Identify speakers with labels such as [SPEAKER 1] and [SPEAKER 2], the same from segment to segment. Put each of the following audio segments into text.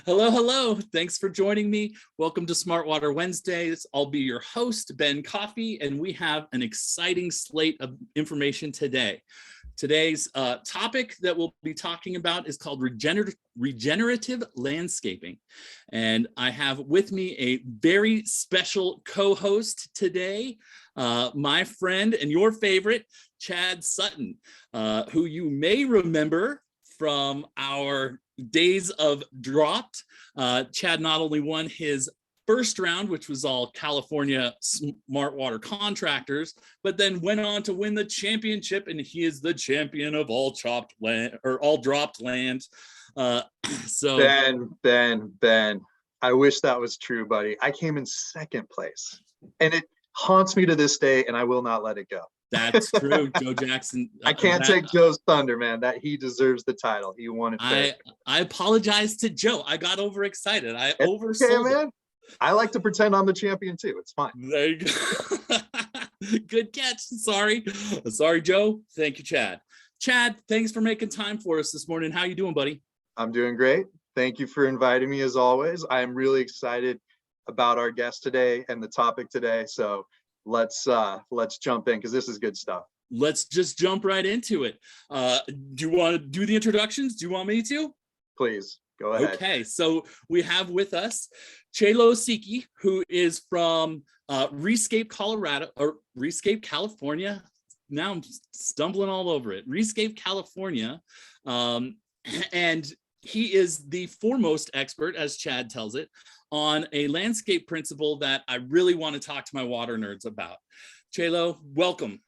[SPEAKER 1] Hello, hello. Thanks for joining me. Welcome to Smart Water Wednesdays. I'll be your host, Ben Coffey, and we have an exciting slate of information today. Today's topic that we'll be talking about is called regenerative landscaping. And I have with me a very special co-host today, my friend and your favorite, Chad Sutton, who you may remember from our days of Dropped. Chad not only won his first round, which was all California Smart Water Contractors, but then went on to win the championship, and he is the champion of all chopped land or all dropped land. So
[SPEAKER 2] Ben, I wish that was true, buddy. I came in second place, and it haunts me to this day, and I will not let it go.
[SPEAKER 1] That's true, Joe Jackson.
[SPEAKER 2] I can't take Joe's thunder, man. That he deserves the title. He won it.
[SPEAKER 1] I apologize to Joe. I got overexcited. I oversold.
[SPEAKER 2] Okay, man. I like to pretend I'm the champion too. It's fine.
[SPEAKER 1] There you go. Good catch. Sorry, Joe. Thank you, Chad. Chad, thanks for making time for us this morning. How you doing, buddy?
[SPEAKER 2] I'm doing great. Thank you for inviting me as always. I am really excited about our guest today and the topic today. So let's jump in because this is good stuff.
[SPEAKER 1] Let's just jump right into it. Do you want to do the introductions? Do you want me to?
[SPEAKER 2] Please. Go ahead.
[SPEAKER 1] Okay, so we have with us Cielo, who is from ReScape, Colorado, or ReScape, California. Now I'm stumbling all over it. ReScape, California. And he is the foremost expert, as Chad tells it, on a landscape principle that I really want to talk to my water nerds about. Cielo, welcome.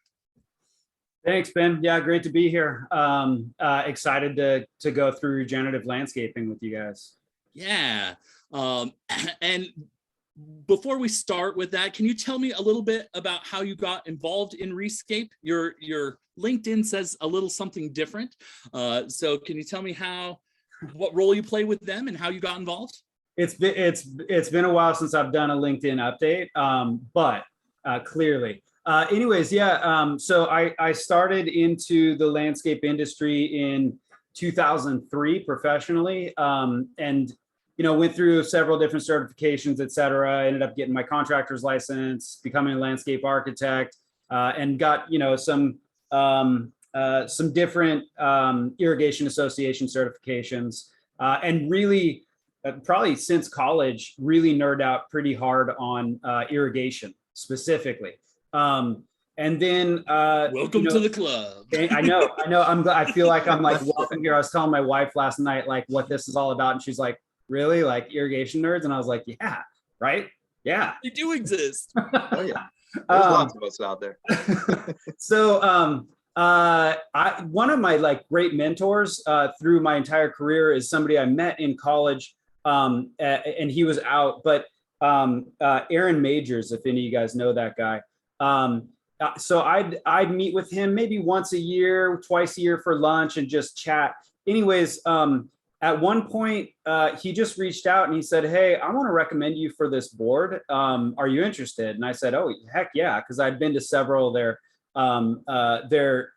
[SPEAKER 3] Thanks, Ben. Yeah, great to be here. Excited to go through regenerative landscaping with you guys.
[SPEAKER 1] Yeah. And before we start with that, can you tell me a little bit about how you got involved in ReScape? Your LinkedIn says a little something different. So can you tell me what role you play with them and how you got involved?
[SPEAKER 3] It's been a while since I've done a LinkedIn update, but clearly. Anyways, yeah, so I started into the landscape industry in 2003 professionally, and went through several different certifications, et cetera. Ended up getting my contractor's license, becoming a landscape architect, and got some different irrigation association certifications, and really probably since college really nerd out pretty hard on irrigation specifically. And then
[SPEAKER 1] welcome to the club.
[SPEAKER 3] I know. I feel like I'm like welcome here. I was telling my wife last night like what this is all about, and she's like, really, like irrigation nerds? And I was like, yeah, right, yeah,
[SPEAKER 1] they do exist.
[SPEAKER 2] Oh yeah, there's lots of us out there.
[SPEAKER 3] So one of my like great mentors through my entire career is somebody I met in college, and he was out, but Aaron Majors, if any of you guys know that guy. So I'd meet with him maybe once a year, twice a year for lunch and just chat. Anyways, at one point, he just reached out and he said, hey, I want to recommend you for this board. Are you interested? And I said, oh, heck yeah, because I'd been to several of their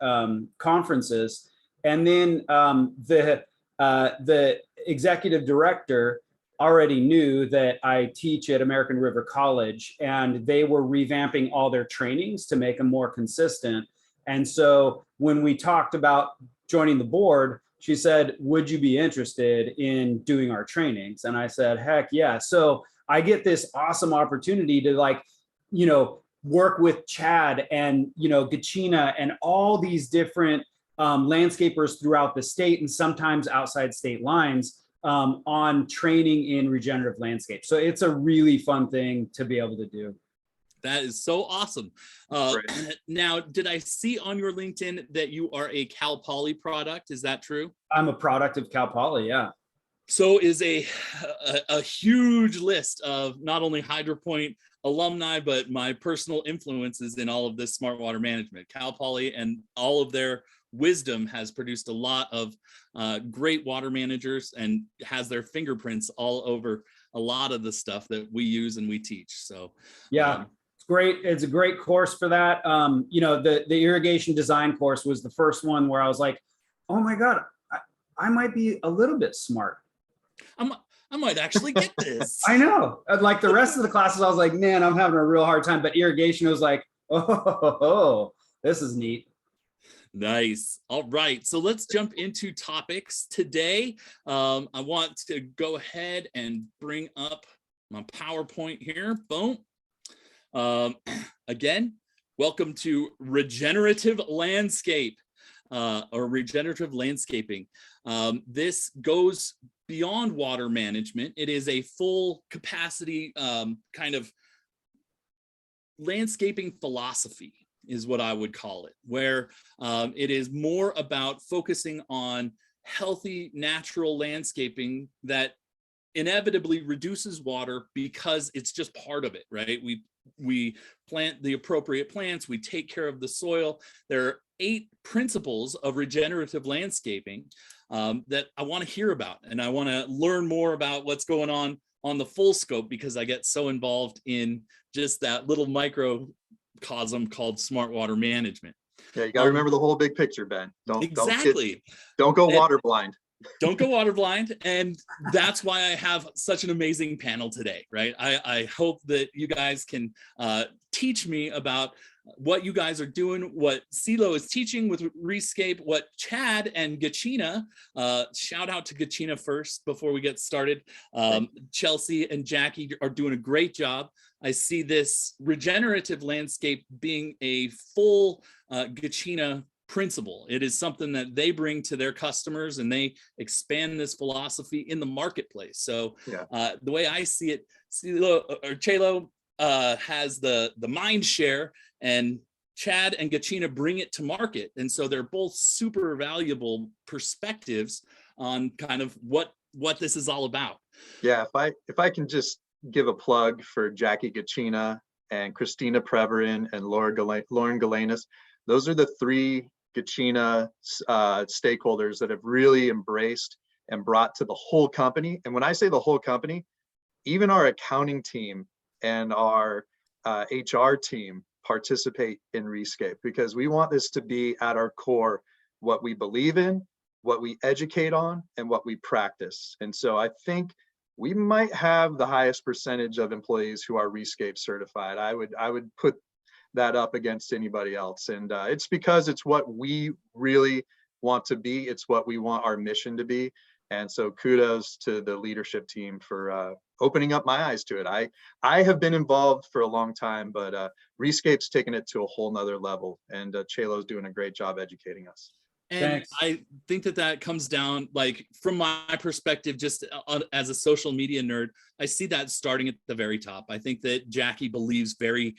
[SPEAKER 3] conferences. And then the executive director already knew that I teach at American River College, and they were revamping all their trainings to make them more consistent. And so when we talked about joining the board, she said, would you be interested in doing our trainings? And I said, heck yeah. So I get this awesome opportunity to work with Chad and, Gachina and all these different landscapers throughout the state and sometimes outside state lines on training in regenerative landscape. So it's a really fun thing to be able to do.
[SPEAKER 1] That is so awesome. Now, did I see on your LinkedIn that you are a Cal Poly product? Is that true?
[SPEAKER 3] I'm a product of Cal Poly, yeah.
[SPEAKER 1] So is a huge list of not only HydroPoint alumni, but my personal influences in all of this smart water management. Cal Poly and all of their wisdom has produced a lot of great water managers and has their fingerprints all over a lot of the stuff that we use and we teach. So
[SPEAKER 3] yeah, it's great. It's a great course for that. The irrigation design course was the first one where I was like, oh my God, I might be a little bit smart.
[SPEAKER 1] I might actually get this.
[SPEAKER 3] I know. Like the rest of the classes, I was like, man, I'm having a real hard time. But irrigation was like, oh, this is neat.
[SPEAKER 1] Nice. All right. So let's jump into topics today. I want to go ahead and bring up my PowerPoint here. Boom. Again, welcome to Regenerative Landscape or Regenerative Landscaping. This goes beyond water management. It is a full capacity kind of landscaping philosophy is what I would call it, where it is more about focusing on healthy, natural landscaping that inevitably reduces water because it's just part of it, right? We plant the appropriate plants, we take care of the soil. There are 8 principles of regenerative landscaping that I want to hear about, and I want to learn more about what's going on the full scope, because I get so involved in just that little microcosm called smart water management.
[SPEAKER 2] Yeah, you got to remember the whole big picture, Ben.
[SPEAKER 1] Exactly.
[SPEAKER 2] Don't go water blind.
[SPEAKER 1] Don't go water blind. And that's why I have such an amazing panel today, right? I hope that you guys can teach me about what you guys are doing, what Cielo is teaching with ReScape, what Chad and Gachina, shout out to Gachina first before we get started. Chelsea and Jackie are doing a great job. I see this regenerative landscape being a full Gachina principle. It is something that they bring to their customers, and they expand this philosophy in the marketplace. So the way I see it, Cielo has the mind share, and Chad and Gachina bring it to market. And so they're both super valuable perspectives on kind of what this is all about.
[SPEAKER 2] Yeah, if I can just give a plug for Jackie Gachina and Christina Preverin and Lauren Galanis. Those are the 3 Gachina stakeholders that have really embraced and brought to the whole company. And when I say the whole company, even our accounting team and our HR team participate in ReScape, because we want this to be at our core what we believe in, what we educate on, and what we practice. And so I think we might have the highest percentage of employees who are ReScape certified. I would put that up against anybody else. And it's because it's what we really want to be. It's what we want our mission to be. And so kudos to the leadership team for opening up my eyes to it. I have been involved for a long time, but ReScape's taken it to a whole nother level, and Cielo's doing a great job educating us.
[SPEAKER 1] And
[SPEAKER 3] Thanks.
[SPEAKER 1] I think that comes down, like, from my perspective, just as a social media nerd, I see that starting at the very top. I think that Jackie believes very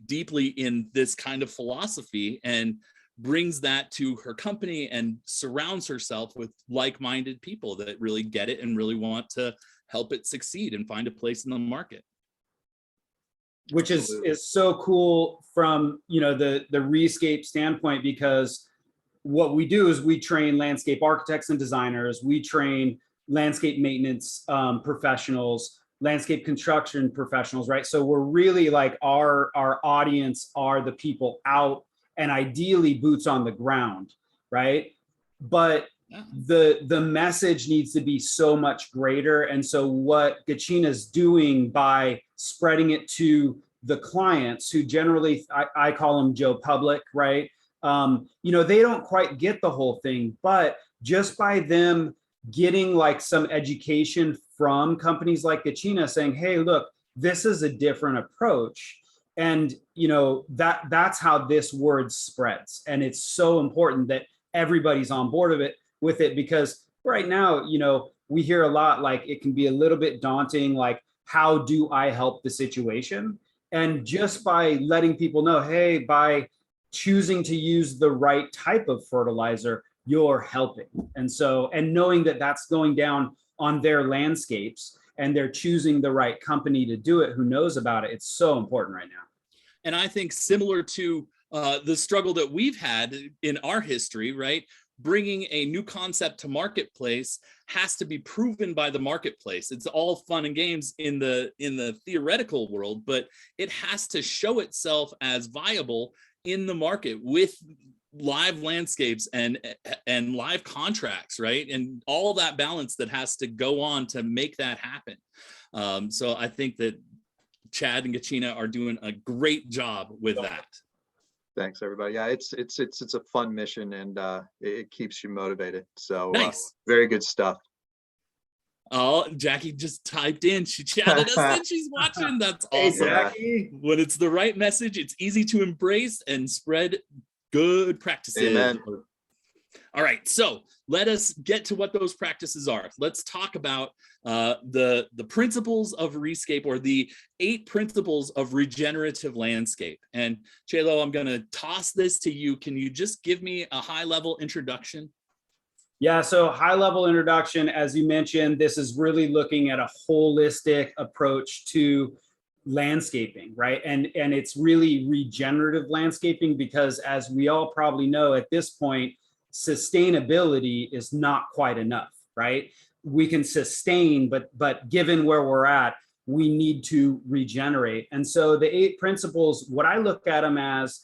[SPEAKER 1] deeply in this kind of philosophy and brings that to her company and surrounds herself with like-minded people that really get it and really want to help it succeed and find a place in the market.
[SPEAKER 3] Which is so cool from, you know, the ReScape standpoint, because what we do is we train landscape architects and designers, we train landscape maintenance professionals, landscape construction professionals, right? So we're really like, our audience are the people out and ideally boots on the ground, right? But the message needs to be so much greater. And so what Gachina's doing by spreading it to the clients, who generally, I call them Joe Public, right? You know, they don't quite get the whole thing, but just by them getting like some education from companies like Gachina saying, hey, look, this is a different approach. And, you know, that's how this word spreads. And it's so important that everybody's on board with it, because right now, you know, we hear a lot, like, it can be a little bit daunting, like, how do I help the situation? And just by letting people know, hey, by choosing to use the right type of fertilizer, you're helping. And so, and knowing that that's going down on their landscapes and they're choosing the right company to do it, who knows about it, it's so important right now.
[SPEAKER 1] And I think similar to the struggle that we've had in our history, right? Bringing a new concept to marketplace has to be proven by the marketplace. It's all fun and games in the theoretical world, but it has to show itself as viable in the market with live landscapes and live contracts, right? And all that balance that has to go on to make that happen. So I think that Chad and Gachina are doing a great job with that.
[SPEAKER 2] Thanks, everybody. Yeah, it's a fun mission, and it keeps you motivated. So
[SPEAKER 1] nice.
[SPEAKER 2] Very good stuff.
[SPEAKER 1] Oh, Jackie just typed in. She chatted us and she's watching. That's awesome.
[SPEAKER 3] Hey, Jackie.
[SPEAKER 1] When it's the right message, it's easy to embrace and spread good practices.
[SPEAKER 2] Amen.
[SPEAKER 1] All right, so let us get to what those practices are. Let's talk about the principles of ReScape, or the 8 principles of regenerative landscape. And Cielo, I'm going to toss this to you. Can you just give me a high-level introduction?
[SPEAKER 3] Yeah, so high-level introduction, as you mentioned, this is really looking at a holistic approach to landscaping, right? And it's really regenerative landscaping, because as we all probably know at this point, sustainability is not quite enough, right? We can sustain, but given where we're at, we need to regenerate. And so the 8 principles, what I look at them as,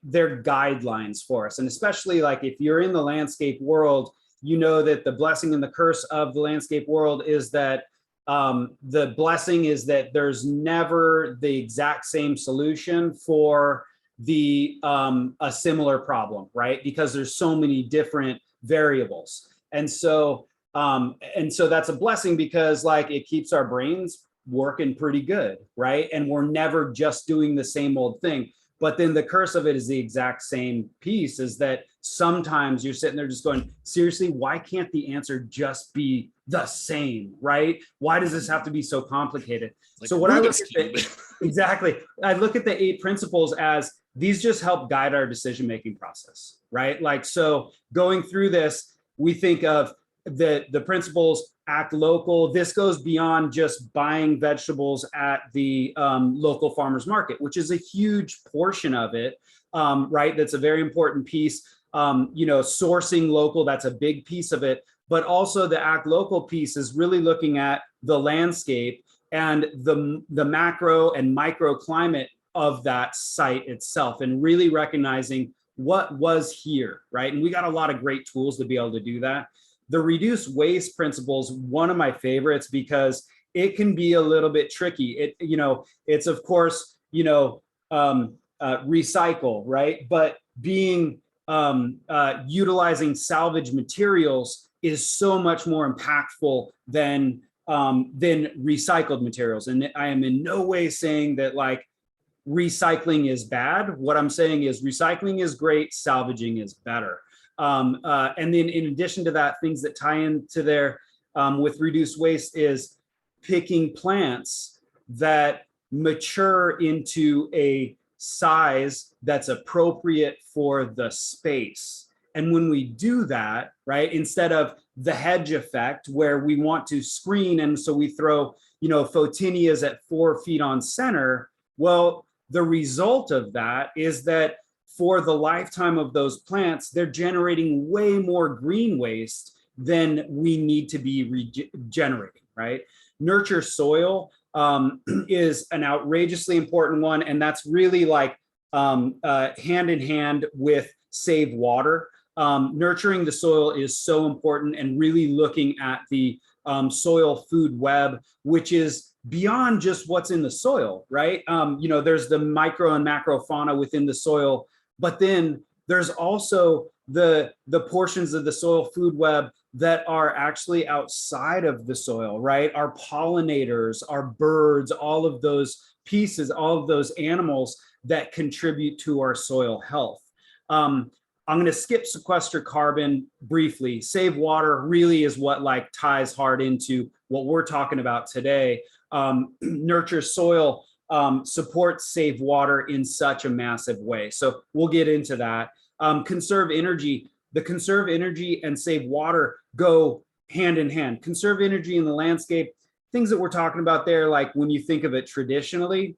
[SPEAKER 3] they're guidelines for us. And especially like if you're in the landscape world, you know that the blessing and the curse of the landscape world is that the blessing is that there's never the exact same solution for a similar problem, right? Because there's so many different variables. And so that's a blessing, because like it keeps our brains working pretty good, right? And we're never just doing the same old thing. But then the curse of it is the exact same piece, is that sometimes you're sitting there just going, seriously, why can't the answer just be the same, right? Why does this have to be so complicated?
[SPEAKER 1] Like
[SPEAKER 3] so what I look at exactly, I look at the 8 principles as these just help guide our decision-making process, right? Like, so going through this, we think of the principles: act local. This goes beyond just buying vegetables at the local farmers market, which is a huge portion of it, right? That's a very important piece. Sourcing local, that's a big piece of it. But also the act local piece is really looking at the landscape and the macro and microclimate of that site itself, and really recognizing what was here, right? And we got a lot of great tools to be able to do that. The reduce waste principle is one of my favorites, because it can be a little bit tricky. It's of course, recycle, right? But utilizing salvage materials is so much more impactful than recycled materials. And I am in no way saying that like recycling is bad. What I'm saying is recycling is great, salvaging is better. And then in addition to that, things that tie into there with reduced waste is picking plants that mature into a size that's appropriate for the space. And when we do that, right, instead of the hedge effect where we want to screen, and so we throw, photinias at 4 feet on center, well, the result of that is that for the lifetime of those plants, they're generating way more green waste than we need to be regenerating, right? Nurture soil is an outrageously important one, and that's really like hand in hand with save water. Nurturing the soil is so important, and really looking at the soil food web, which is beyond just what's in the soil, right? There's the micro and macro fauna within the soil, but then there's also the portions of the soil food web that are actually outside of the soil, right? Our pollinators, our birds, all of those pieces, all of those animals that contribute to our soil health. I'm going to skip sequester carbon briefly. Save water really is what like ties hard into what we're talking about today. Nurture soil supports save water in such a massive way. So we'll get into that. Conserve energy. The conserve energy and save water go hand in hand. Conserve energy in the landscape, things that we're talking about there, like when you think of it traditionally,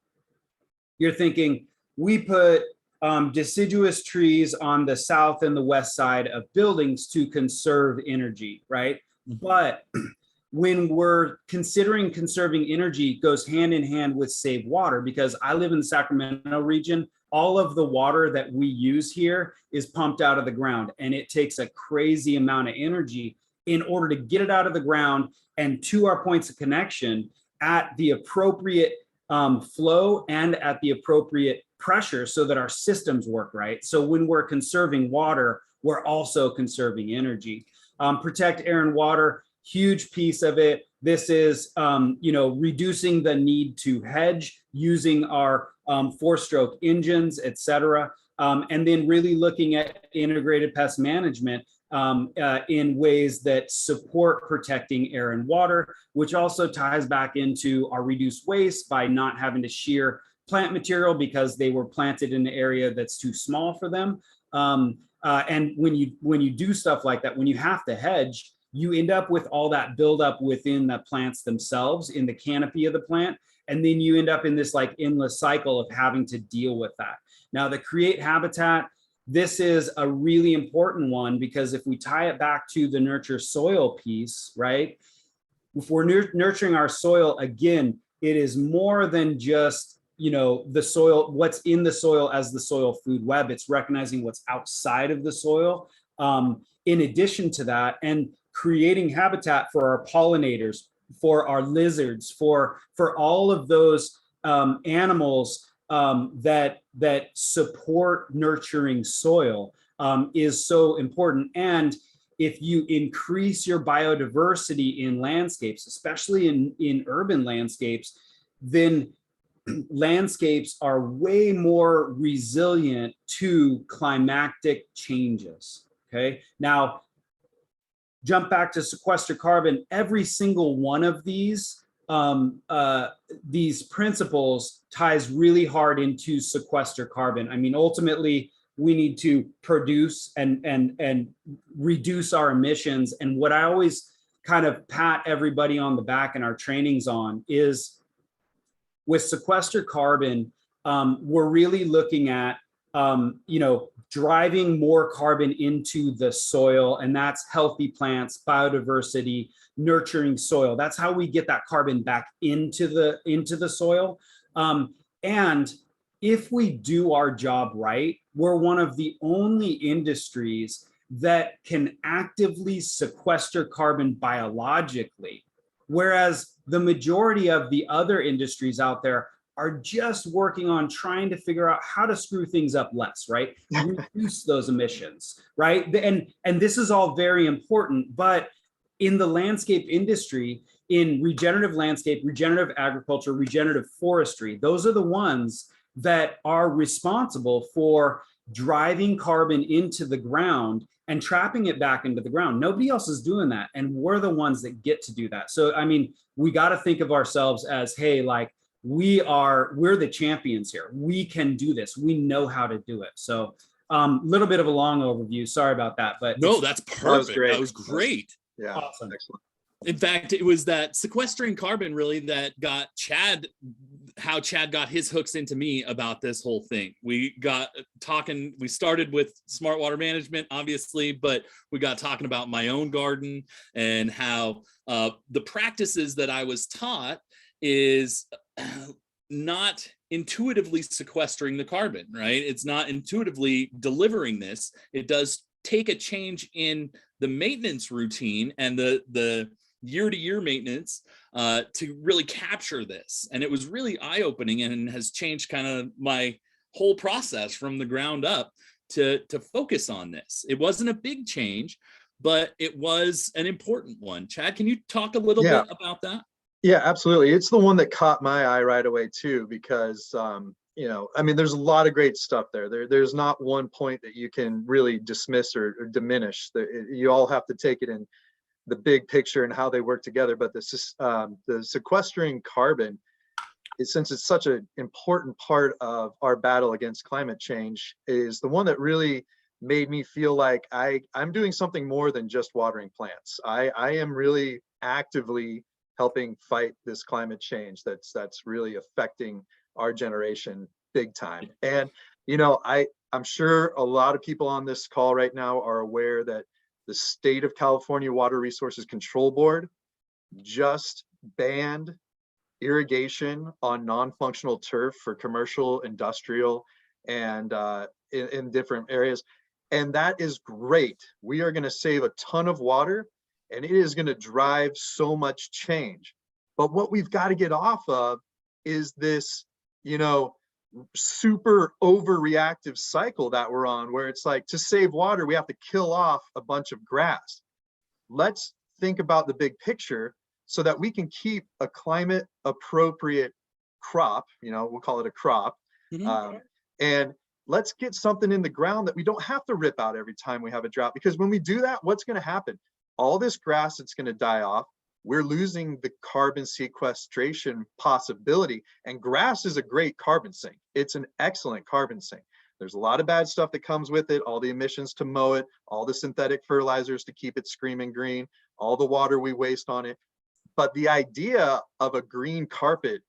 [SPEAKER 3] you're thinking we put deciduous trees on the south and the west side of buildings to conserve energy, right? But when we're considering conserving energy, goes hand in hand with save water, because I live in the Sacramento region. all of the water that we use here is pumped out of the ground, and it takes a crazy amount of energy in order to get it out of the ground and to our points of connection at the appropriate flow and at the appropriate pressure so that our systems work right. So when we're conserving water, we're also conserving energy. Protect air and water, huge piece of it. This is, reducing the need to hedge using our 4-stroke engines, et cetera. And then really looking at integrated pest management in ways that support protecting air and water, which also ties back into our reduced waste by not having to shear plant material because they were planted in an area that's too small for them. And when you do stuff like that, when you have to hedge, you end up with all that buildup within the plants themselves in the canopy of the plant. And then you end up in this like endless cycle of having to deal with that. Now, the create habitat, this is a really important one because if we tie it back to the nurture soil piece, right? If we're nurturing our soil, again, it is more than just, the soil, what's in the soil as the soil food web. It's recognizing what's outside of the soil. In addition to that, and creating habitat for our pollinators, for our lizards, for all of those animals that support nurturing soil is so important. And if you increase your biodiversity in landscapes, especially in urban landscapes, then landscapes are way more resilient to climatic changes. Okay, now jump back to sequester carbon. Every single one of these principles ties really hard into sequester carbon. I mean, ultimately, we need to produce and reduce our emissions. And what I always kind of pat everybody on the back in our trainings on is with sequester carbon, we're really looking at, driving more carbon into the soil, and that's healthy plants, biodiversity, nurturing soil. That's how we get that carbon back into the soil. And if we do our job right, we're one of the only industries that can actively sequester carbon biologically, whereas the majority of the other industries out there are just working on trying to figure out how to screw things up less, right? Reduce those emissions, right? And this is all very important, but in the landscape industry, in regenerative landscape, regenerative agriculture, regenerative forestry, those are the ones that are responsible for driving carbon into the ground and trapping it back into the ground. Nobody else is doing that. And we're the ones that get to do that. So, I mean, we got to think of ourselves as, hey, like we're the champions here. We can do this. We know how to do it. So little bit of a long overview. Sorry about that, but
[SPEAKER 1] no, that's perfect. That was great.
[SPEAKER 2] Yeah,
[SPEAKER 3] awesome.
[SPEAKER 2] Excellent.
[SPEAKER 1] In fact, it was that sequestering carbon really that got Chad got his hooks into me about this whole thing. We got talking, we started with smart water management, obviously, but we got talking about my own garden and how the practices that I was taught is not intuitively sequestering the carbon, right? It's not intuitively delivering this. It does take a change in the maintenance routine and the year-to-year maintenance to really capture this. And it was really eye-opening and has changed kind of my whole process from the ground up to focus on this. It wasn't a big change, but it was an important one. Chad, can you talk a little bit about that?
[SPEAKER 2] Yeah, absolutely. It's the one that caught my eye right away too, because I mean, there's a lot of great stuff there. There's not one point that you can really dismiss or diminish. You all have to take it in the big picture and how they work together. But the sequestering carbon, since it's such an important part of our battle against climate change, is the one that really made me feel like I'm doing something more than just watering plants. I am really actively helping fight this climate change that's really affecting our generation big time. And I'm sure a lot of people on this call right now are aware that the State of California Water Resources Control Board just banned irrigation on non-functional turf for commercial, industrial, and in different areas. And that is great. We are going to save a ton of water, and it is going to drive so much change. But what we've got to get off of is this, super overreactive cycle that we're on, where it's like, to save water, we have to kill off a bunch of grass. Let's think about the big picture so that we can keep a climate appropriate crop, we'll call it a crop. And let's get something in the ground that we don't have to rip out every time we have a drought. Because when we do that, what's going to happen? All this grass, it's going to die off. We're losing the carbon sequestration possibility. And grass is a great carbon sink. It's an excellent carbon sink. There's a lot of bad stuff that comes with it, all the emissions to mow it, all the synthetic fertilizers to keep it screaming green, all the water we waste on it. But the idea of a green carpet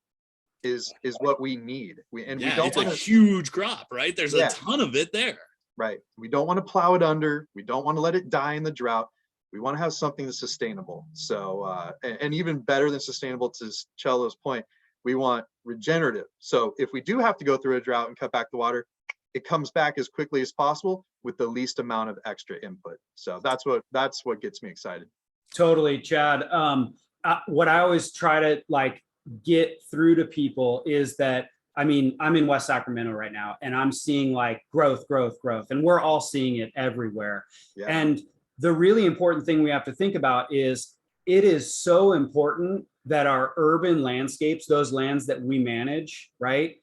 [SPEAKER 2] is what we need. We don't
[SPEAKER 1] it's a huge crop, right? There's a ton of it there.
[SPEAKER 2] Right. We don't want to plow it under. We don't want to let it die in the drought. We want to have something that's sustainable. So, and even better than sustainable, to Cielo's point, we want regenerative. So if we do have to go through a drought and cut back the water, it comes back as quickly as possible with the least amount of extra input. So that's what gets me excited.
[SPEAKER 3] Totally, Chad. What I always try to get through to people is that, I'm in West Sacramento right now, and I'm seeing growth, and we're all seeing it everywhere. Yeah. And the really important thing we have to think about is, it is so important that our urban landscapes, those lands that we manage, right?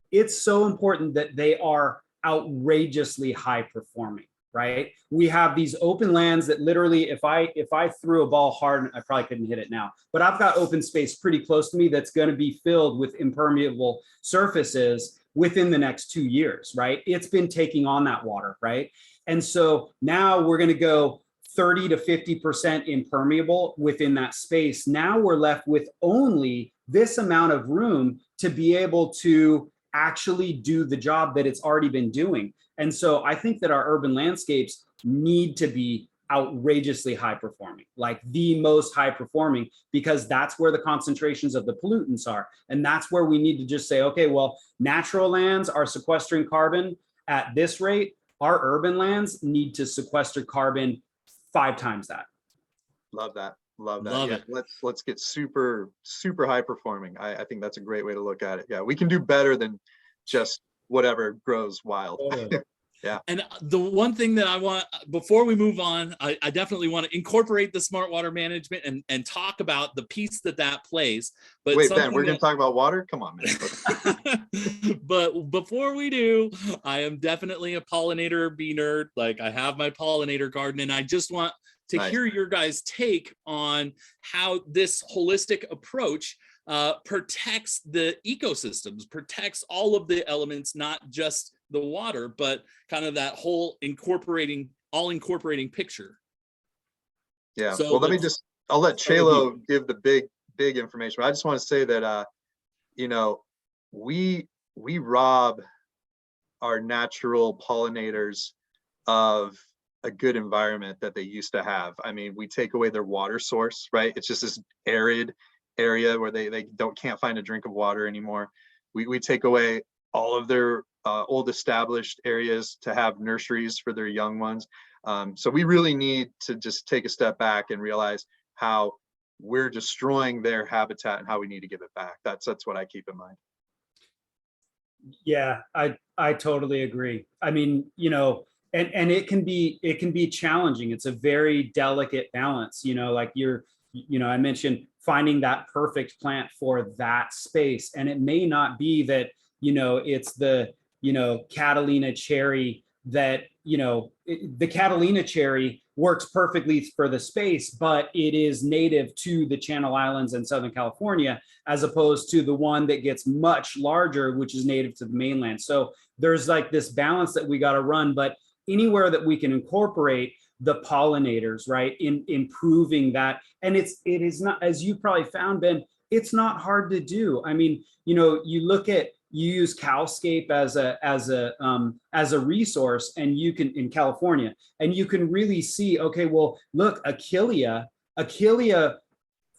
[SPEAKER 3] It's so important that they are outrageously high performing, right? We have these open lands that literally, if I threw a ball hard, I probably couldn't hit it now, but I've got open space pretty close to me that's going to be filled with impermeable surfaces within the next 2 years, right? It's been taking on that water, right? And so now we're going to go 30 to 50% impermeable within that space. Now we're left with only this amount of room to be able to actually do the job that it's already been doing. And so I think that our urban landscapes need to be outrageously high performing, like the most high performing, because that's where the concentrations of the pollutants are. And that's where we need to just say, okay, well, natural lands are sequestering carbon at this rate. Our urban lands need to sequester carbon 5 times that.
[SPEAKER 2] Love that. Love that. Let's get super high performing. I think that's a great way to look at it. Yeah, we can do better than just whatever grows wild. Yeah.
[SPEAKER 1] And the one thing that I want, before we move on, I definitely want to incorporate the smart water management and talk about the piece that plays. But
[SPEAKER 2] wait, Ben, we're going to talk about water? Come on, man.
[SPEAKER 1] But before we do, I am definitely a pollinator bee nerd. I have my pollinator garden, and I just want to hear your guys' take on how this holistic approach protects the ecosystems, protects all of the elements, not just the water, but kind of that whole incorporating picture.
[SPEAKER 2] Yeah. So well, I'll let Cielo give the big information. But I just want to say that we rob our natural pollinators of a good environment that they used to have. We take away their water source, right? It's just this arid area where they can't find a drink of water anymore. We take away all of their old established areas to have nurseries for their young ones. So we really need to just take a step back and realize how we're destroying their habitat and how we need to give it back. That's what I keep in mind.
[SPEAKER 3] Yeah, I totally agree. And it can be challenging. It's a very delicate balance, I mentioned finding that perfect plant for that space. And it may not be that, it's the, Catalina cherry that, the Catalina cherry works perfectly for the space, but it is native to the Channel Islands and Southern California, as opposed to the one that gets much larger, which is native to the mainland. So there's this balance that we got to run, but anywhere that we can incorporate the pollinators, right, in improving that. And it is not, as you probably found, Ben, it's not hard to do. You use Cowscape as a resource, and you can, in California, and you can really see, okay, well, look, Achillea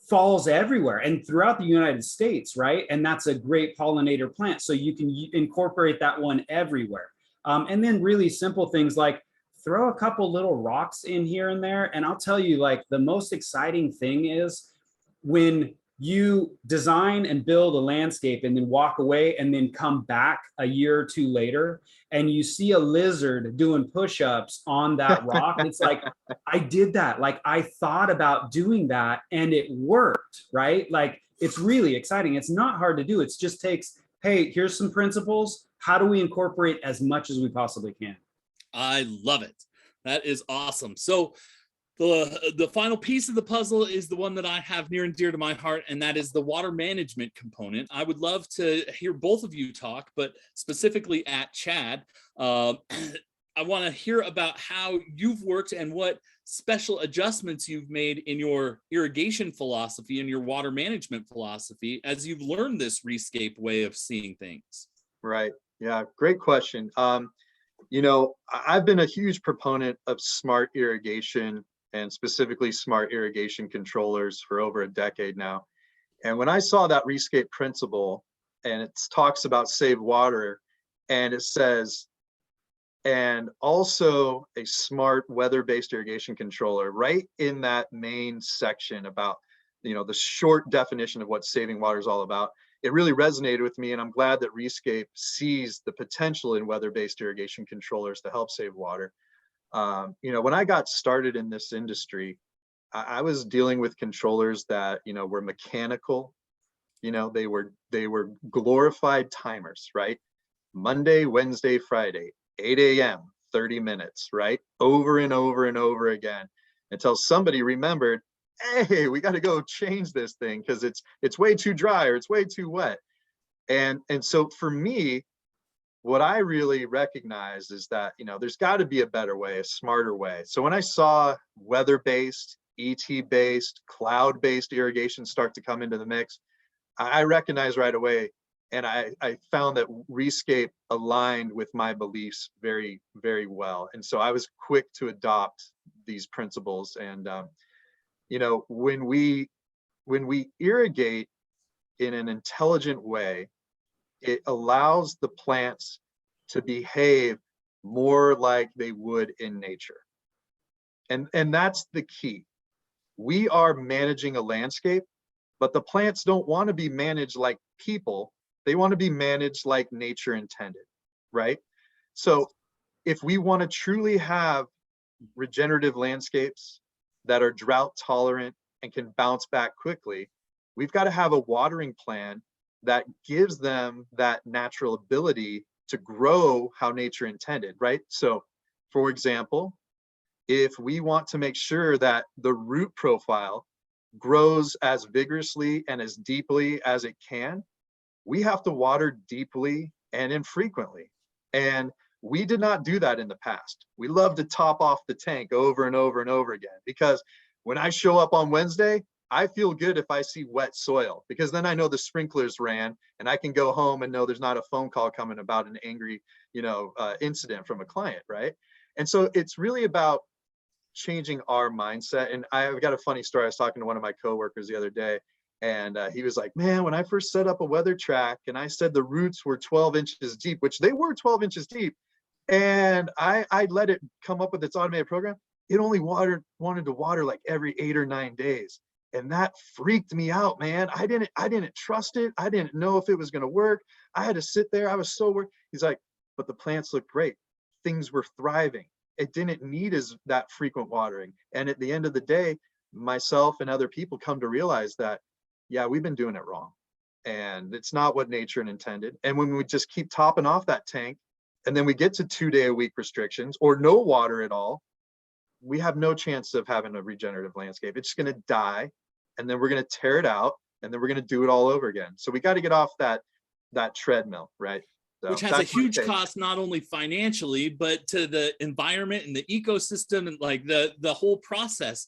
[SPEAKER 3] falls everywhere and throughout the United States, right? And that's a great pollinator plant. So you can incorporate that one everywhere. And then really simple things like throw a couple little rocks in here and there. And I'll tell you, like, the most exciting thing is when you design and build a landscape and then walk away and then come back a year or two later and you see a lizard doing push-ups on that rock. It's like, I did that. Like, I thought about doing that and it worked, right? Like, it's really exciting. It's not hard to do. It just takes, hey, here's some principles. How do we incorporate as much as we possibly can?
[SPEAKER 1] I love it. That is awesome. So the final piece of the puzzle is the one that I have near and dear to my heart, and that is the water management component. I would love to hear both of you talk, but specifically at Chad, I want to hear about how you've worked and what special adjustments you've made in your irrigation philosophy and your water management philosophy as you've learned this ReScape way of seeing things.
[SPEAKER 2] Right. Yeah. Great question. You know, I've been a huge proponent of smart irrigation and specifically smart irrigation controllers for over a decade now. And when I saw that ReScape principle and it talks about save water and it says, and also a smart weather-based irrigation controller right in that main section about, you know, the short definition of what saving water is all about, it really resonated with me. And I'm glad that ReScape sees the potential in weather-based irrigation controllers to help save water. You know, when I got started in this industry, I was dealing with controllers that, you know, were mechanical. You know, they were glorified timers, right? Monday, Wednesday, Friday, 8 a.m., 30 minutes, right? Over and over and over again until somebody remembered, hey, we got to go change this thing because it's way too dry or it's way too wet. And so for me, what I really recognized is that, you know, there's got to be a better way, a smarter way. So when I saw weather-based, ET-based, cloud-based irrigation start to come into the mix, I recognized right away, and I found that ReScape aligned with my beliefs very, very well. And so I was quick to adopt these principles. And, you know, when we irrigate in an intelligent way, it allows the plants to behave more like they would in nature. And that's the key. We are managing a landscape, but the plants don't want to be managed like people. They want to be managed like nature intended, right? So if we want to truly have regenerative landscapes that are drought tolerant and can bounce back quickly, we've got to have a watering plan that gives them that natural ability to grow how nature intended, right? So for example, if we want to make sure that the root profile grows as vigorously and as deeply as it can, we have to water deeply and infrequently. And we did not do that in the past. We love to top off the tank over and over and over again, because when I show up on Wednesday, I feel good if I see wet soil, because then I know the sprinklers ran and I can go home and know there's not a phone call coming about an angry, you know, incident from a client, right? And so it's really about changing our mindset. And I've got a funny story. I was talking to one of my coworkers the other day, and he was like, man, when I first set up a WeatherTRAK and I said the roots were 12 inches deep, which they were 12 inches deep, and I let it come up with its automated program, it only wanted to water like every 8 or 9 days. And that freaked me out, man. I didn't trust it. I didn't know if it was going to work. I had to sit there. I was so worried. He's like, but the plants look great. Things were thriving. It didn't need that frequent watering. And at the end of the day, myself and other people come to realize that, yeah, we've been doing it wrong. And it's not what nature intended. And when we just keep topping off that tank, and then we get to 2-day-a-week restrictions or no water at all, we have no chance of having a regenerative landscape. It's going to die. And then we're going to tear it out, and then we're going to do it all over again. So we got to get off that treadmill, right? So
[SPEAKER 1] which has a huge cost, not only financially, but to the environment and the ecosystem and like the whole process.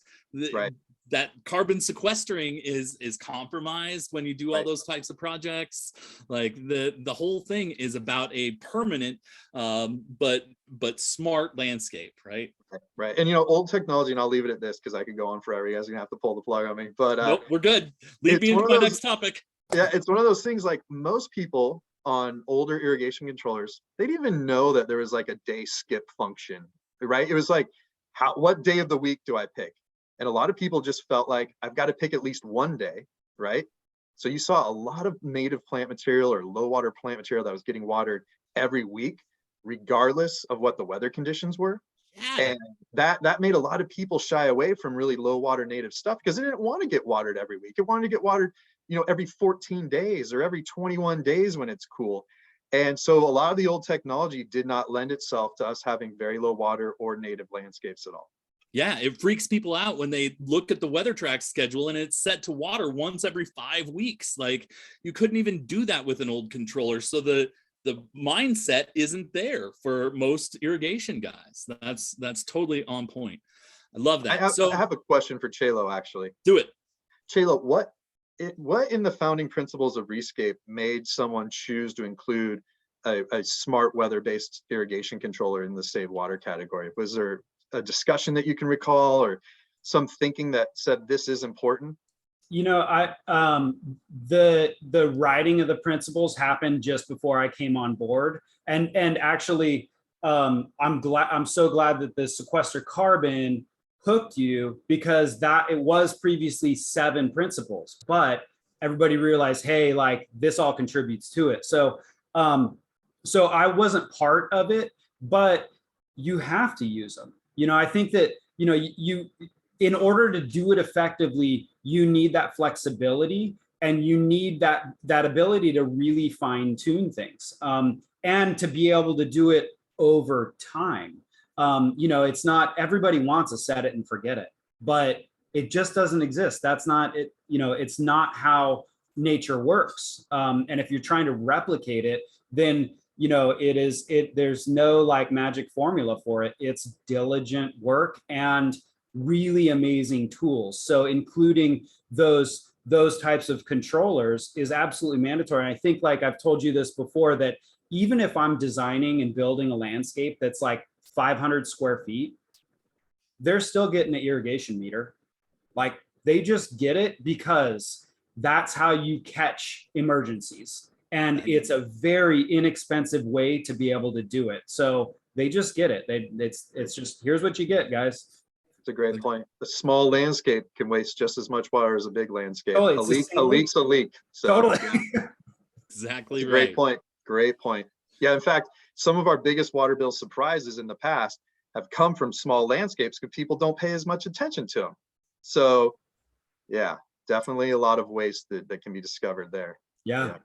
[SPEAKER 2] Right.
[SPEAKER 1] that carbon sequestering is compromised when you do all those types of projects. Like the whole thing is about a permanent but smart landscape, right?
[SPEAKER 2] Right. And old technology, and I'll leave it at this because I could go on forever. You guys are gonna have to pull the plug on me. But
[SPEAKER 1] nope, we're good. Lead me into my next topic.
[SPEAKER 2] Yeah, it's one of those things, like most people on older irrigation controllers, they didn't even know that there was like a day skip function, right? It was like, what day of the week do I pick? And a lot of people just felt like I've got to pick at least one day, right? So you saw a lot of native plant material or low water plant material that was getting watered every week, regardless of what the weather conditions were. Yeah. And that made a lot of people shy away from really low water native stuff because they didn't want to get watered every week. It wanted to get watered, every 14 days or every 21 days when it's cool. And so a lot of the old technology did not lend itself to us having very low water or native landscapes at all.
[SPEAKER 1] Yeah, it freaks people out when they look at the WeatherTRAK schedule and it's set to water once every 5 weeks. Like you couldn't even do that with an old controller. So the mindset isn't there for most irrigation guys. That's totally on point. I love that.
[SPEAKER 2] I have a question for Cielo, actually.
[SPEAKER 1] Do it.
[SPEAKER 2] Cielo, what in the founding principles of ReScape made someone choose to include a smart weather-based irrigation controller in the save water category? Was there a discussion that you can recall or some thinking that said this is important?
[SPEAKER 3] The writing of the principles happened just before I came on board, and actually I'm so glad that the sequester carbon hooked you, because it was previously 7 principles, but everybody realized, hey, like this all contributes to it. So I wasn't part of it, but you have to use them. I think that you in order to do it effectively, you need that flexibility and you need that ability to really fine tune things, and to be able to do it over time. It's not everybody wants to set it and forget it, but it just doesn't exist. That's not it. It's not how nature works. And if you're trying to replicate it, then there's no like magic formula for it. It's diligent work and really amazing tools. So including those types of controllers is absolutely mandatory. And I think, like I've told you this before, that even if I'm designing and building a landscape that's like 500 square feet, they're still getting an irrigation meter. Like they just get it because that's how you catch emergencies. And it's a very inexpensive way to be able to do it. So they just get it. It's just, here's what you get, guys.
[SPEAKER 2] It's a great point. A small landscape can waste just as much water as a big landscape.
[SPEAKER 3] Oh,
[SPEAKER 2] a leak's a leak. So,
[SPEAKER 3] totally.
[SPEAKER 2] Yeah.
[SPEAKER 1] Exactly right.
[SPEAKER 2] Great point. Great point. Yeah, in fact, some of our biggest water bill surprises in the past have come from small landscapes because people don't pay as much attention to them. So yeah, definitely a lot of waste that can be discovered there.
[SPEAKER 3] Yeah.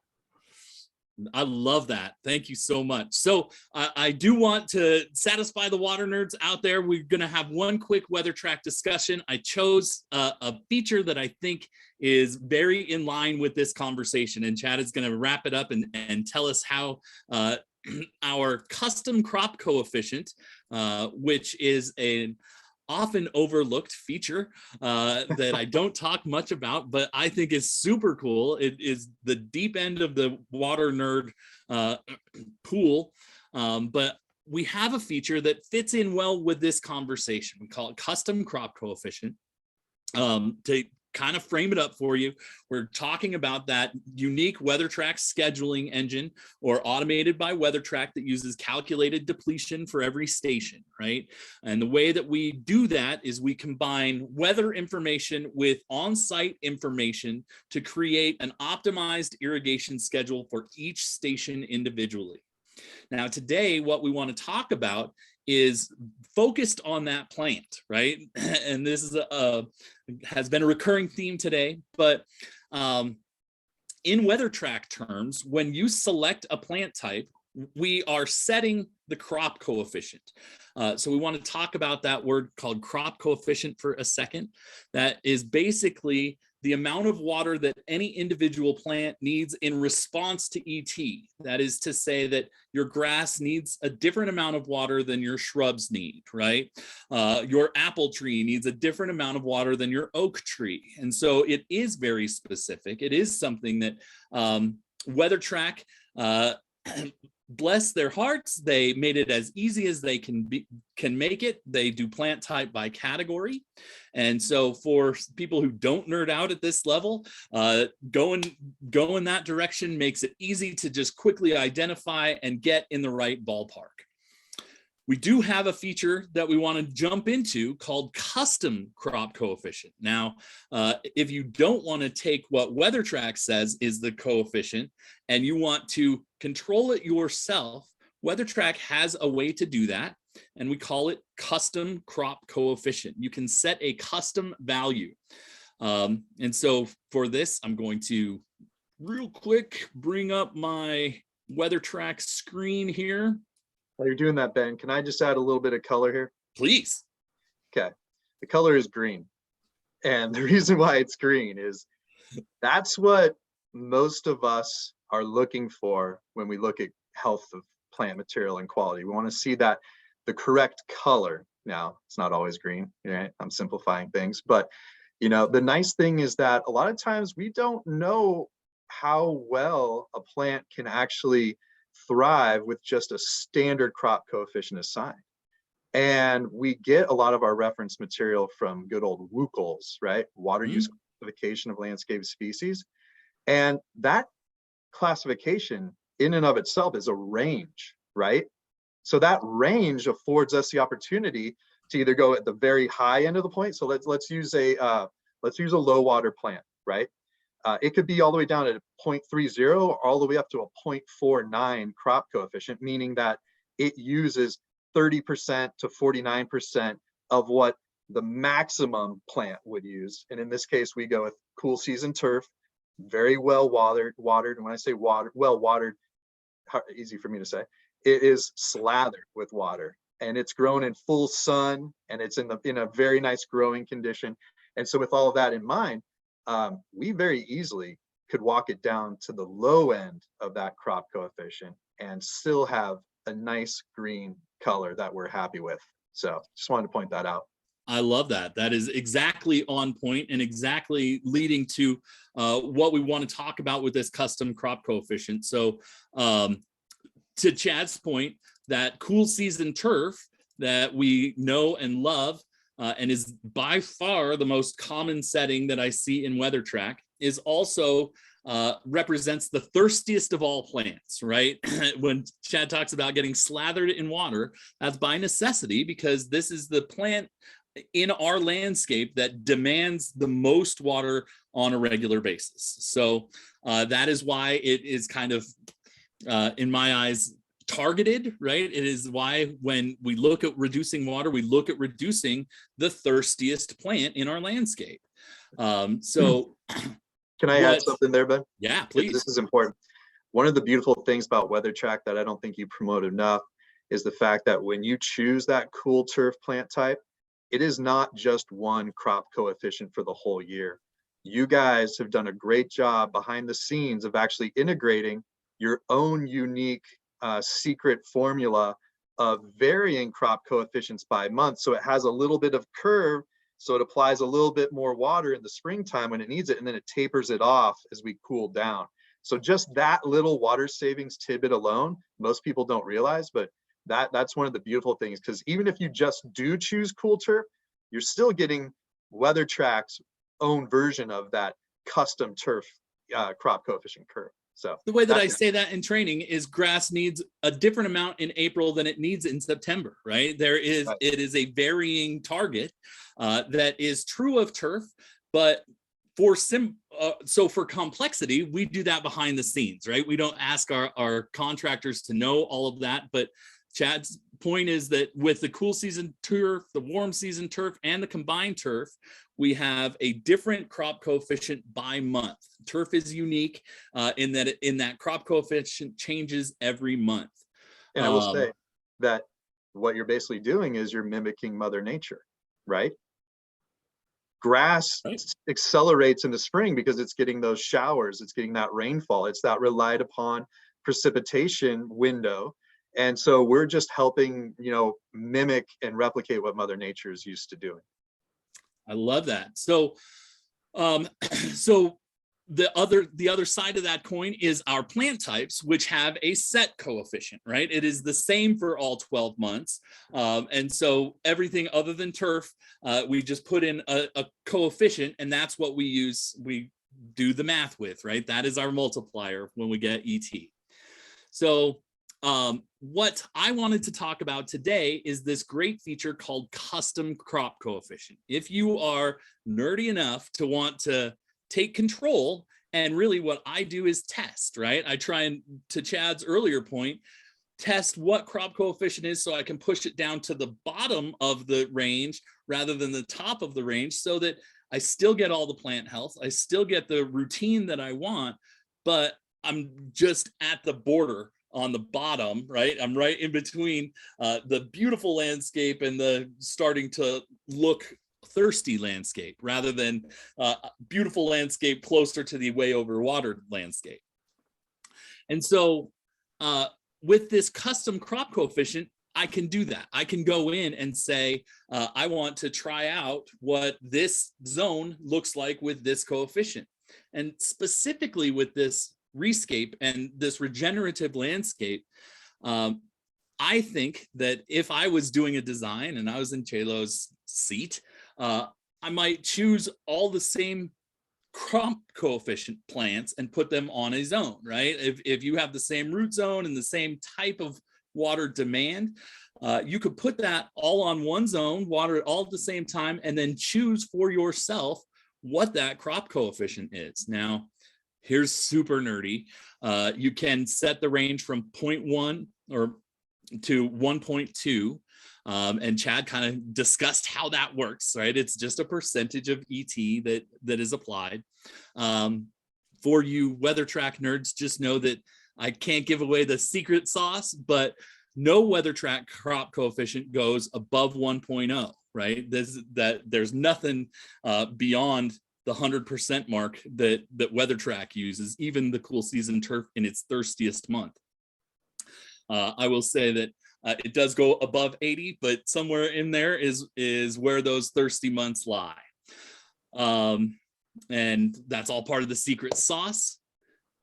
[SPEAKER 1] I love that. Thank you so much. So I do want to satisfy the water nerds out there. We're going to have one quick WeatherTRAK discussion. I chose a feature that I think is very in line with this conversation, and Chad is going to wrap it up and tell us how our custom crop coefficient, which is an often overlooked feature that I don't talk much about, but I think is super cool. It is the deep end of the water nerd pool, but we have a feature that fits in well with this conversation. We call it custom crop coefficient. To kind of frame it up for you, we're talking about that unique WeatherTRAK scheduling engine, or automated by WeatherTRAK, that uses calculated depletion for every station, right? And the way that we do that is we combine weather information with on-site information to create an optimized irrigation schedule for each station individually. Now, today, what we want to talk about is focused on that plant, right? And this is has been a recurring theme today, but in WeatherTRAK terms, when you select a plant type, we are setting the crop coefficient. So we want to talk about that word called crop coefficient for a second. That is basically the amount of water that any individual plant needs in response to ET. That is to say that your grass needs a different amount of water than your shrubs need, right? Your apple tree needs a different amount of water than your oak tree. And so it is very specific. It is something that WeatherTRAK, bless their hearts, they made it as easy as they can make it. They do plant type by category. And so for people who don't nerd out at this level, go in that direction makes it easy to just quickly identify and get in the right ballpark. We do have a feature that we want to jump into called custom crop coefficient. Now, if you don't want to take what WeatherTRAK says is the coefficient and you want to control it yourself, WeatherTRAK has a way to do that, and we call it custom crop coefficient. You can set a custom value. And so for this, I'm going to real quick bring up my WeatherTRAK screen here.
[SPEAKER 2] While you're doing that, Ben, can I just add a little bit of color here?
[SPEAKER 1] Please.
[SPEAKER 2] Okay. The color is green. And the reason why it's green is that's what most of us are looking for when we look at health of plant material and quality. We want to see that the correct color. Now, it's not always green, right? I'm simplifying things, but you know, the nice thing is that a lot of times we don't know how well a plant can actually thrive with just a standard crop coefficient assigned. And we get a lot of our reference material from good old WUCLs, right? Water use classification of landscape species. And that classification in and of itself is a range, right? So that range affords us the opportunity to either go at the very high end of the point. So let's use a low water plant, right? It could be all the way down at 0.30 or all the way up to a 0.49 crop coefficient, meaning that it uses 30% to 49% of what the maximum plant would use. And in this case, we go with cool season turf, very well watered. And when I say well watered, easy for me to say, it is slathered with water, and it's grown in full sun, and it's in a very nice growing condition. And so with all of that in mind, we very easily could walk it down to the low end of that crop coefficient and still have a nice green color that we're happy with. So just wanted to point that out.
[SPEAKER 1] I love that. That is exactly on point and exactly leading to what we want to talk about with this custom crop coefficient. So to Chad's point, that cool season turf that we know and love and is by far the most common setting that I see in WeatherTRAK is also represents the thirstiest of all plants, right? When Chad talks about getting slathered in water, that's by necessity, because this is the plant in our landscape that demands the most water on a regular basis. So that is why it is kind of, in my eyes, targeted, right? It is why when we look at reducing water, we look at reducing the thirstiest plant in our landscape. So
[SPEAKER 2] can I add something there, Ben?
[SPEAKER 1] Yeah, please.
[SPEAKER 2] This is important. One of the beautiful things about WeatherTRAK that I don't think you promote enough is the fact that when you choose that cool turf plant type, it is not just one crop coefficient for the whole year. You guys have done a great job behind the scenes of actually integrating your own unique secret formula of varying crop coefficients by month. So it has a little bit of curve, so it applies a little bit more water in the springtime when it needs it, and then it tapers it off as we cool down. So just that little water savings tidbit alone, most people don't realize, but that's one of the beautiful things, because even if you just do choose cool turf, you're still getting WeatherTRAK's own version of that custom turf crop coefficient curve. So
[SPEAKER 1] the way that I say that in training is grass needs a different amount in April than it needs in September, right? It is a varying target that is true of turf, but so for complexity, we do that behind the scenes, right? We don't ask our contractors to know all of that, but Chad's point is that with the cool season turf, the warm season turf, and the combined turf, we have a different crop coefficient by month. Turf is unique in that crop coefficient changes every month.
[SPEAKER 2] And I will say that what you're basically doing is you're mimicking Mother Nature, right? Grass
[SPEAKER 1] Right.
[SPEAKER 2] accelerates in the spring because it's getting those showers, it's getting that rainfall, it's that relied upon precipitation window. And so we're just helping, mimic and replicate what Mother Nature is used to doing.
[SPEAKER 1] I love that. So, so the other side of that coin is our plant types, which have a set coefficient, right? It is the same for all 12 months. And so everything other than turf, we just put in a coefficient, and that's what we use. We do the math with, right? That is our multiplier when we get ET. So what I wanted to talk about today is this great feature called custom crop coefficient. If you are nerdy enough to want to take control, and really what I do is test, right? I try and, to Chad's earlier point, test what crop coefficient is so I can push it down to the bottom of the range rather than the top of the range, so that I still get all the plant health, I still get the routine that I want, but I'm just at the border on the bottom, right? I'm right in between the beautiful landscape and the starting to look thirsty landscape, rather than beautiful landscape closer to the way overwatered landscape. And so with this custom crop coefficient, I can do that. I can go in and say, I want to try out what this zone looks like with this coefficient. And specifically with this ReScape and this regenerative landscape, I think that if I was doing a design and I was in Cielo's seat, I might choose all the same crop coefficient plants and put them on a zone, right? If you have the same root zone and the same type of water demand, you could put that all on one zone, water it all at the same time, and then choose for yourself what that crop coefficient is. Now, here's super nerdy. You can set the range from 0.1 or to 1.2. And Chad kind of discussed how that works, right? It's just a percentage of ET that is applied. For you WeatherTRAK nerds, just know that I can't give away the secret sauce, but no WeatherTRAK crop coefficient goes above 1.0, right? There's nothing beyond the 100% mark that WeatherTRAK uses, even the cool season turf in its thirstiest month. I will say that it does go above 80, but somewhere in there is where those thirsty months lie. And that's all part of the secret sauce.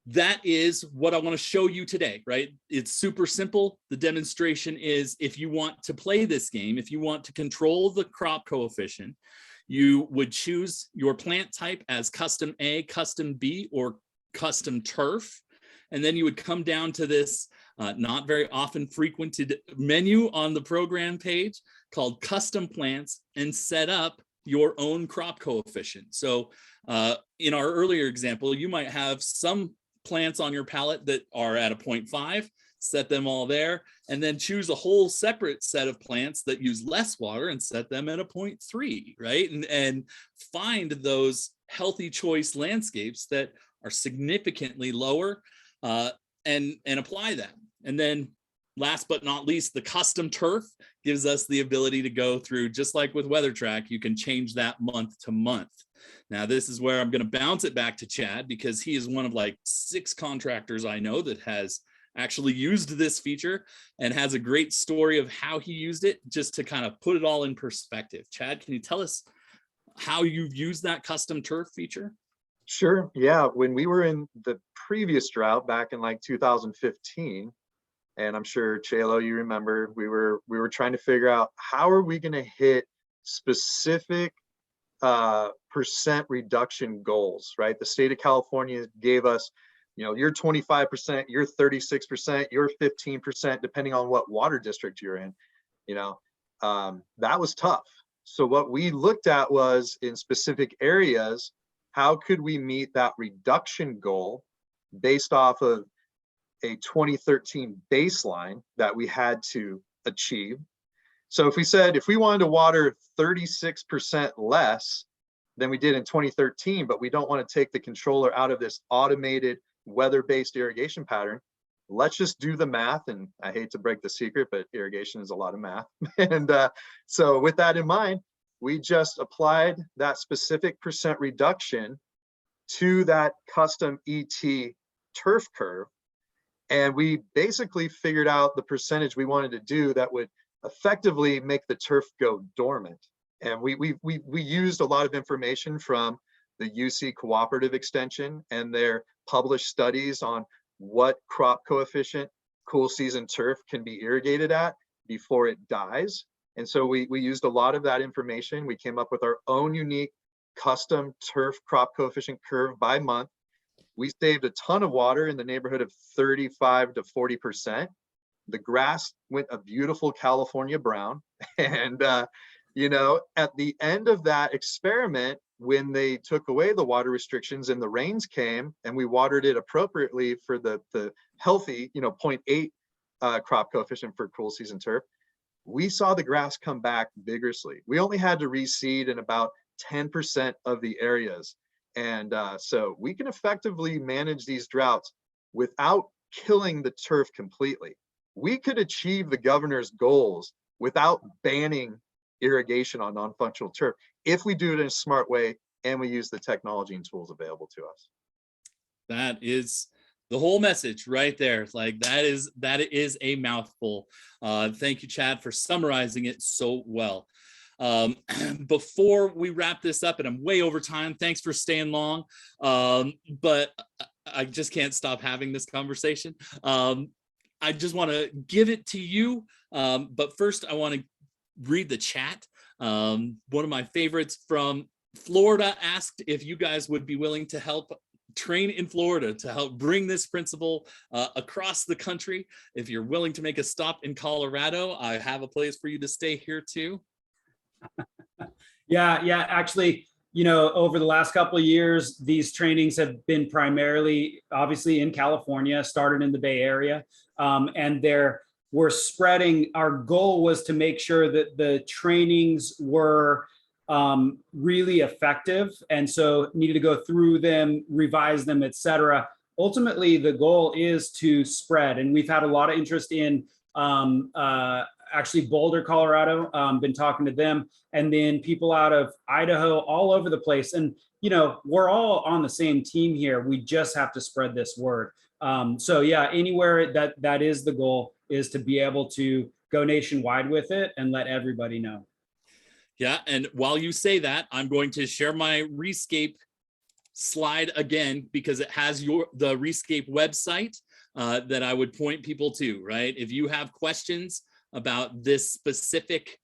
[SPEAKER 1] That is what I want to show you today, right? It's super simple. The demonstration is, if you want to play this game, if you want to control the crop coefficient, you would choose your plant type as custom A, custom B, or custom turf. And then you would come down to this not very often frequented menu on the program page called custom plants, and set up your own crop coefficient. So in our earlier example, you might have some plants on your palette that are at a 0.5, set them all there, and then choose a whole separate set of plants that use less water and set them at a 0.3, right? And find those healthy choice landscapes that are significantly lower and apply them. And then last but not least, the custom turf gives us the ability to go through, just like with WeatherTRAK, you can change that month to month. Now, this is where I'm going to bounce it back to Chad, because he is one of like 6 contractors I know that has actually used this feature and has a great story of how he used it, just to kind of put it all in perspective. Chad, can you tell us how you've used that custom turf feature?
[SPEAKER 2] Sure. Yeah. When we were in the previous drought back in like 2015, and I'm sure Cielo, you remember, we were trying to figure out how are we going to hit specific percent reduction goals, right? The state of California gave us, you're 25%, you're 36%, you're 15%, depending on what water district you're in. That was tough. So what we looked at was, in specific areas, how could we meet that reduction goal based off of a 2013 baseline that we had to achieve. So if we said, if we wanted to water 36% less than we did in 2013, but we don't want to take the controller out of this automated weather-based irrigation pattern, let's just do the math. And I hate to break the secret, but irrigation is a lot of math. And so with that in mind, We just applied that specific percent reduction to that custom ET turf curve. And we basically figured out the percentage we wanted to do that would effectively make the turf go dormant. And we used a lot of information from the UC Cooperative Extension and their published studies on what crop coefficient cool season turf can be irrigated at before it dies. And so we used a lot of that information. We came up with our own unique custom turf crop coefficient curve by month. We saved a ton of water in the neighborhood of 35 to 40%. The grass went a beautiful California brown. And, you know, at the end of that experiment, when they took away the water restrictions and the rains came and we watered it appropriately for the healthy, you know, 0.8 crop coefficient for cool season turf, we saw the grass come back vigorously. We only had to reseed in about 10% of the areas. And so we can effectively manage these droughts without killing the turf completely. We could achieve the governor's goals without banning irrigation on non-functional turf if we do it in a smart way and we use the technology and tools available to us.
[SPEAKER 1] That is the whole message right there. Like that is a mouthful. Thank you, Chad, for summarizing it so well. Before we wrap this up, and I'm way over time, thanks for staying long, but I just can't stop having this conversation. I just want to give it to you, but first I want to read the chat. One of my favorites from Florida asked if you guys would be willing to help train in Florida to help bring this principle across the country. If you're willing to make a stop in Colorado, I have a place for you to stay here too.
[SPEAKER 3] Yeah, actually, you know, over the last couple of years, these trainings have been primarily, obviously, in California, started in the Bay Area, and we're spreading. Our goal was to make sure that the trainings were really effective, and so needed to go through them, revise them, etc. Ultimately, the goal is to spread, and we've had a lot of interest in actually Boulder, Colorado, been talking to them, and then people out of Idaho, all over the place. And, you know, we're all on the same team here. We just have to spread this word. So yeah, anywhere that is the goal, is to be able to go nationwide with it and let everybody know.
[SPEAKER 1] Yeah, and while you say that, I'm going to share my ReScape slide again, because it has the ReScape website that I would point people to, right? If you have questions about this specific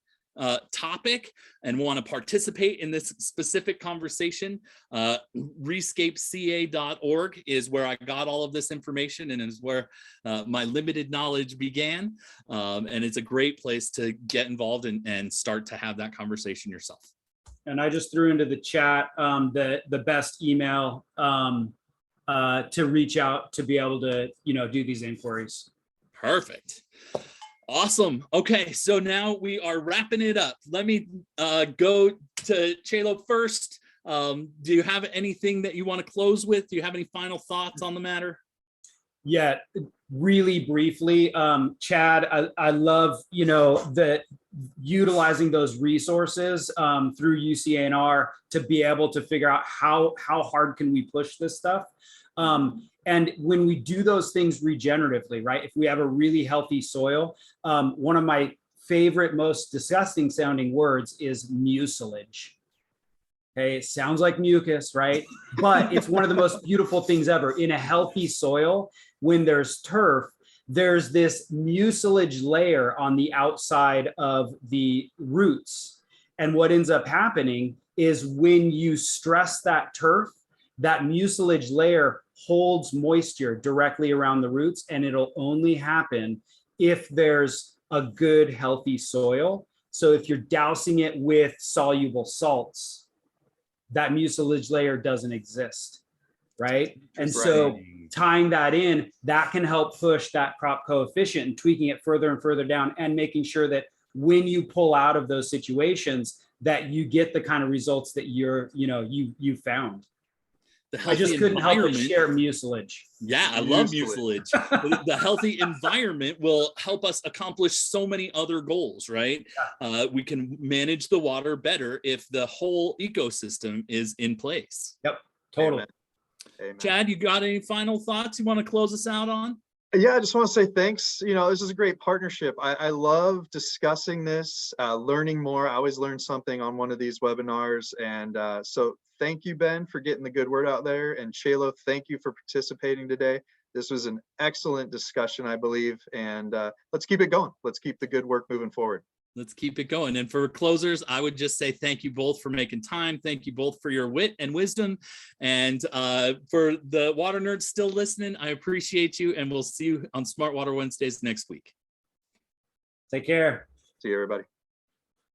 [SPEAKER 1] topic and want to participate in this specific conversation, rescapeca.org is where I got all of this information, and is where my limited knowledge began. And it's a great place to get involved and start to have that conversation yourself.
[SPEAKER 3] And I just threw into the chat the best email to reach out to be able to, you know, do these inquiries.
[SPEAKER 1] Perfect. Awesome. Okay, so now we are wrapping it up. Let me go to Cielo first. Do you have anything that you want to close with? Do you have any final thoughts on the matter?
[SPEAKER 3] Yeah, really briefly, Chad, I love, you know, that utilizing those resources through UCANR to be able to figure out how hard can we push this stuff. And when we do those things regeneratively, right? If we have a really healthy soil, one of my favorite, most disgusting sounding words is mucilage. Okay, it sounds like mucus, right? But it's one of the most beautiful things ever. In a healthy soil, when there's turf, there's this mucilage layer on the outside of the roots. And what ends up happening is when you stress that turf, that mucilage layer holds moisture directly around the roots, and it'll only happen if there's a good, healthy soil. So if you're dousing it with soluble salts, that mucilage layer doesn't exist, right? And so tying that in, that can help push that crop coefficient and tweaking it further and further down, and making sure that when you pull out of those situations, that you get the kind of results that you found.
[SPEAKER 1] The
[SPEAKER 3] I
[SPEAKER 1] healthy
[SPEAKER 3] just couldn't help but
[SPEAKER 1] environment.
[SPEAKER 3] share mucilage.
[SPEAKER 1] Yeah, I love
[SPEAKER 2] Mucilage.
[SPEAKER 1] mucilage. The healthy environment will help us accomplish so many other goals, right? We can manage the water better if the whole ecosystem is in place.
[SPEAKER 3] Yep, totally.
[SPEAKER 2] Amen. Amen.
[SPEAKER 1] Chad, you got any final thoughts you want to close us out on?
[SPEAKER 2] Yeah, I just want to say thanks. This is a great partnership. I love discussing this, learning more. I always learn something on one of these webinars. And so thank you, Ben, for getting the good word out there. And Cielo, thank you for participating today. This was an excellent discussion, I believe. And let's keep it going. Let's keep the good work moving forward.
[SPEAKER 1] Let's keep it going. And for closers, I would just say thank you both for making time. Thank you both for your wit and wisdom. And for the water nerds still listening, I appreciate you. And we'll see you on Smart Water Wednesdays next week.
[SPEAKER 3] Take care.
[SPEAKER 2] See you, everybody.